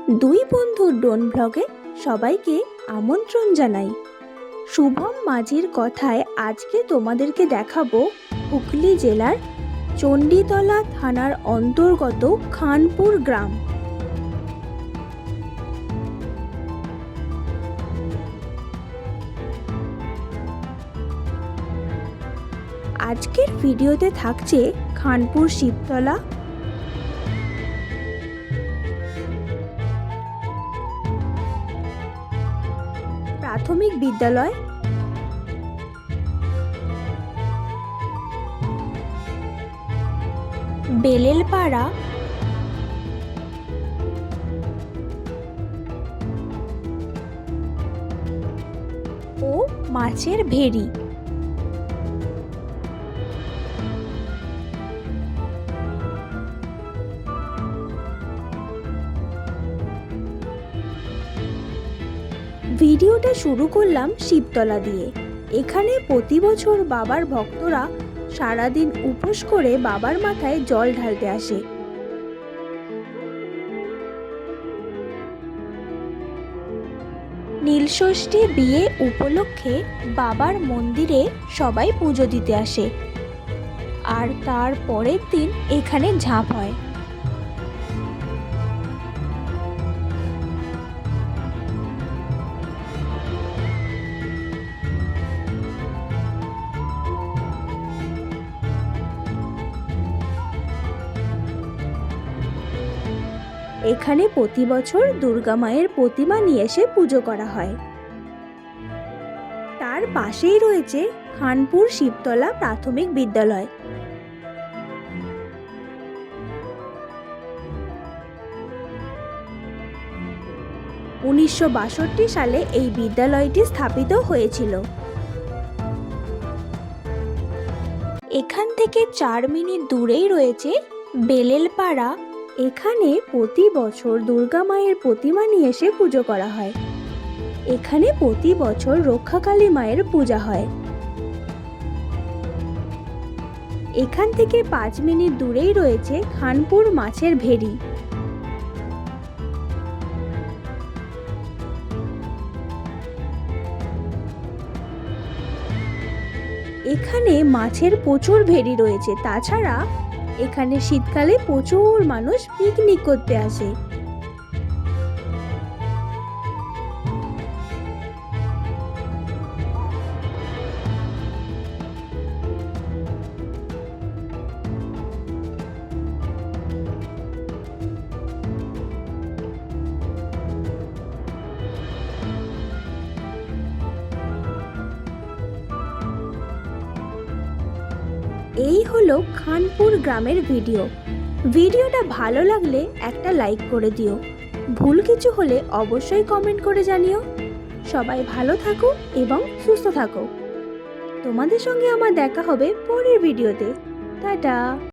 দুই বন্ধুর ড্রোন ব্লগে সবাইকে আমন্ত্রণ জানাই। শুভম মাঝির কথায় আজকে তোমাদেরকে দেখাবো হুগলি জেলার চণ্ডীতলা থানার অন্তর্গত খানপুর গ্রাম। আজকের ভিডিওতে থাকছে খানপুর শিবতলা, প্রাথমিক বিদ্যালয়, বেলেলপাড়া, ও মাছের ভেড়ি। ভিডিওটা শুরু করলাম শিবতলা দিয়ে। এখানে প্রতি বছর বাবার ভক্তরা সারাদিন উপোস করে বাবার মাথায় জল ঢালতে আসে। নীলষষ্ঠী বিয়ে উপলক্ষে বাবার মন্দিরে সবাই পুজো দিতে আসে, আর তার পরের দিন এখানে ঝাঁপ হয়। এখানে প্রতি বছর দুর্গা মায়ের প্রতিমা নিয়ে এসে পুজো করা হয়। তার পাশেই রয়েছে খানপুর শিবতলা প্রাথমিক বিদ্যালয়। (1962) সালে এই বিদ্যালয়টি স্থাপিত হয়েছিল। এখান থেকে 4 মিনিট দূরেই রয়েছে বেলেলপাড়া। এখানে প্রতি বছর দুর্গা মায়ের প্রতিমা নিয়ে এসে পুজো করা হয়। এখানে প্রতি বছর রক্ষাকালী মায়ের পূজা হয়। এখান থেকে 5 মিনিট দূরেই রয়েছে খানপুর মাছের ভেড়ি। এখানে মাছের প্রচুর ভেড়ি রয়েছে। তাছাড়া এখানে শীতকালে প্রচুর মানুষ পিকনিক করতে আসে। এই হলো খানপুর গ্রামের ভিডিওটা ভালো লাগলে একটা লাইক করে দিও। ভুল কিছু হলে অবশ্যই কমেন্ট করে জানিও। সবাই ভালো থাকো এবং সুস্থ থাকো। তোমাদের সঙ্গে আমার দেখা হবে পরের ভিডিওতে। টাটা।